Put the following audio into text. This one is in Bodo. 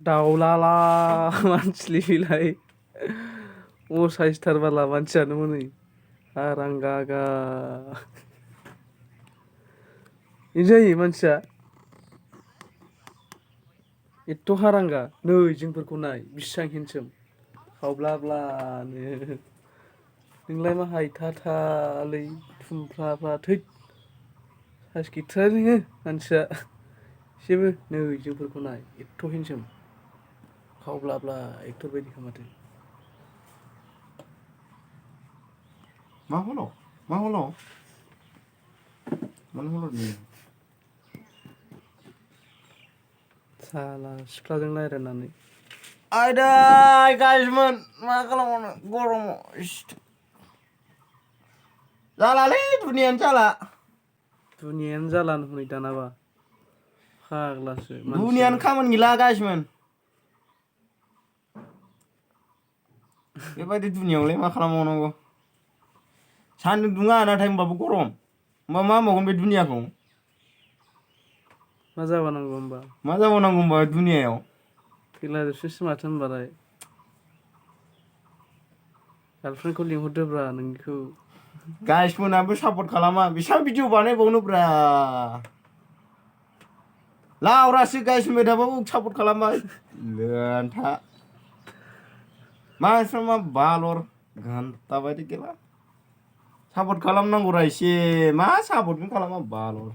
दाउलाला मानसिलाय असाइसथारबाला मानसियानो हनै हारां गागा जायो मानसिया एथ' हारांगा नै जोंफोरखौ नाय बिसिबां हेन्डसोम खावब्लाब्लानो नोंलाय मा हायथाथालै थुमफ्राफ्रा थैद साइस गैथारा नोङो मानसिया एसेबो नै जोंफोरखौ नाय एथ' हेन्डसोम खावब्लाब्ला एक्टर बायदिखा माथो मा हलो मानो हलो nih साला सिख्लाजों रायज्लायनानै ada guysman मा खालामनो गरमाव जालालै दुनियानो जाला दुनियानो जाला हनै दानाबा फाग्लासो दुनियानो खामानि गैला guysman बेबायदि दुनियावलाय मा खालामबावनांगौ सान्दुं दुङा नाथाय होमबाबो गरम होमबा मा मावगोन बे दुनियाखौ मा जाबावनांगौ होमबा मा जाबावनांगौ होमबा दुनियायाव थैलाजोबसैसो माथो होनबालाय गार्लफ्रेन्डखौ लिंहरदोब्रा नोंनिखौ गाइसमोनाबो सापर्ट खालामा बेसेबां भिडिअ बानायबावनोब्रा लावरासो गाइस होनबाय थाबाबो सापर्ट खालामा लोनथा मानसिफ्रा मा बालर घन्टा बायदि गेला सापर्ट खालामनांगौरा एसे मा सापर्टखौनो खालामा बालर